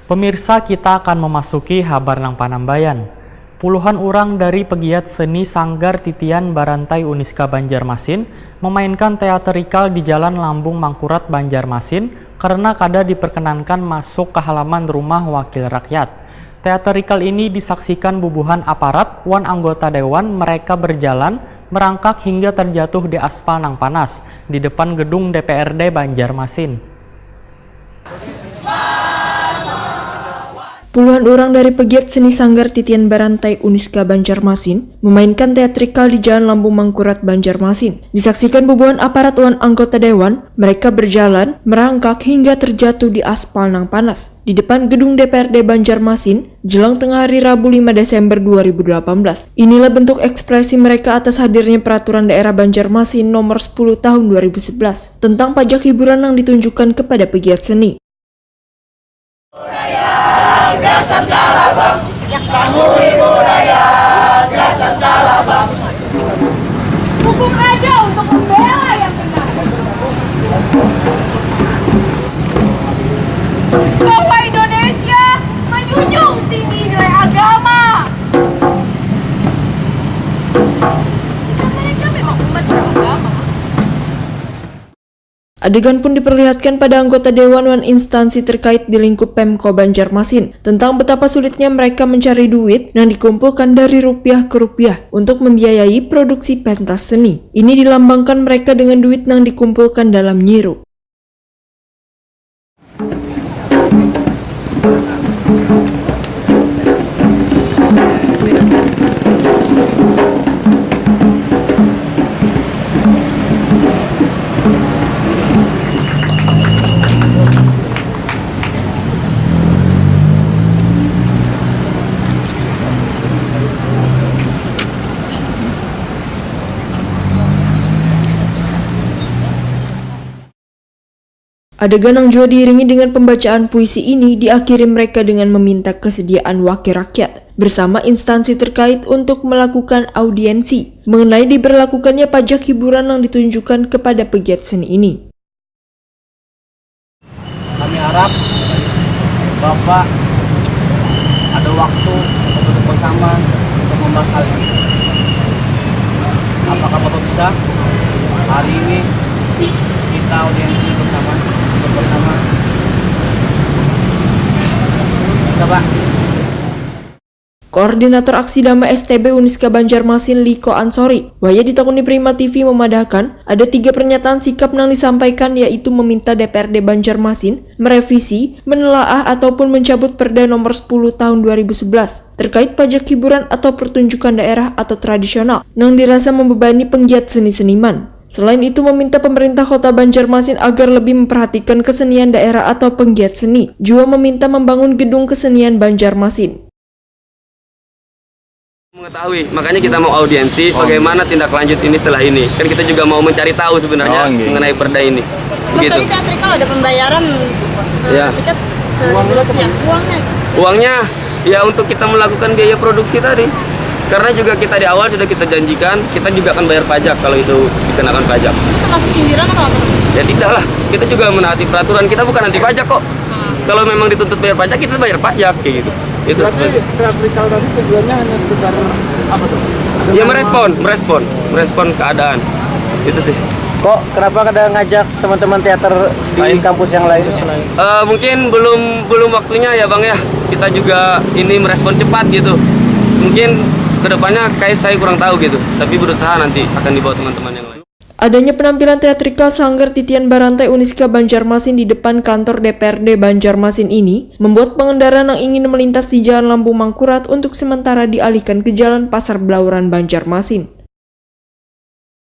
Pemirsa, kita akan memasuki Habar nang Panambayan. Puluhan orang dari pegiat seni Sanggar Titian Barantai Uniska Banjarmasin memainkan teatrikal di Jalan Lambung Mangkurat Banjarmasin karena kada diperkenankan masuk ke halaman rumah wakil rakyat. Teatrikal ini disaksikan bubuhan aparat wan anggota dewan mereka berjalan merangkak hingga terjatuh di aspal nang panas di depan gedung DPRD Banjarmasin. Puluhan orang dari pegiat seni Sanggar Titian Barantai Uniska Banjarmasin memainkan teatrikal di Jalan Lambung Mangkurat Banjarmasin. Disaksikan bubuhan aparat wan anggota dewan, mereka berjalan merangkak hingga terjatuh di aspal nang panas di depan gedung DPRD Banjarmasin jelang tengah hari Rabu 5 Desember 2018. Inilah bentuk ekspresi mereka atas hadirnya peraturan daerah Banjarmasin nomor 10 tahun 2011 tentang pajak hiburan yang ditunjukkan kepada pegiat seni. Hukum ada untuk membela yang benar. Bahwa Indonesia menjunjung tinggi nilai agama. Jika mereka memang umat beragama. Adegan pun diperlihatkan pada anggota dewan dan instansi terkait di lingkup Pemko Banjarmasin tentang betapa sulitnya mereka mencari duit yang dikumpulkan dari rupiah ke rupiah untuk membiayai produksi pentas seni. Ini dilambangkan mereka dengan duit yang dikumpulkan dalam nyiru. Adegan yang juga diiringi dengan pembacaan puisi ini diakhiri mereka dengan meminta kesediaan wakil rakyat bersama instansi terkait untuk melakukan audiensi mengenai diberlakukannya pajak hiburan yang ditunjukkan kepada pegiat seni ini. Kami harap Bapak ada waktu untuk duduk bersama untuk membahas hal ini. Apakah Bapak bisa hari ini kita audiensi bersama? Bisa, Pak? Koordinator Aksi Damai STB Uniska Banjarmasin Liko Ansori, waya ditakuni Prima TV memadahkan ada 3 pernyataan sikap yang disampaikan, yaitu meminta DPRD Banjarmasin merevisi, menelaah ataupun mencabut Perda nomor 10 tahun 2011 terkait pajak hiburan atau pertunjukan daerah atau tradisional yang dirasa membebani penggiat seni-seniman. Selain itu meminta pemerintah kota Banjarmasin agar lebih memperhatikan kesenian daerah atau penggiat seni. Juga meminta membangun gedung kesenian Banjarmasin. Mengetahui, makanya kita mau audiensi bagaimana tindak lanjut ini setelah ini. Kan kita juga mau mencari tahu sebenarnya mengenai perda ini. Begitu. Tadi teatrikal ada pembayaran tiket uangnya ya untuk kita melakukan biaya produksi tadi. Karena juga kita di awal sudah kita janjikan, kita juga akan bayar pajak kalau itu dikenakan pajak. Itu termasuk sindiran atau apa? Ya tidak lah, kita juga menaati peraturan, kita bukan anti pajak kok. Kalau memang dituntut bayar pajak, kita bayar pajak kayak gitu. Itu berarti teatrikal tadi tujuannya hanya sekedar apa tuh? Ya merespon keadaan. Itu sih. Kok kenapa kada ngajak teman-teman teater di kampus yang lain? Mungkin belum waktunya ya Bang ya. Kita juga ini merespon cepat gitu. Mungkin kedepannya kayak saya kurang tahu gitu, tapi berusaha nanti akan dibawa teman-teman yang lain. Adanya penampilan teatrikal Sanggar Titian Barantai Uniska Banjarmasin di depan kantor DPRD Banjarmasin ini membuat pengendara yang ingin melintas di Jalan Lambung Mangkurat untuk sementara dialihkan ke Jalan Pasar Blauran Banjarmasin.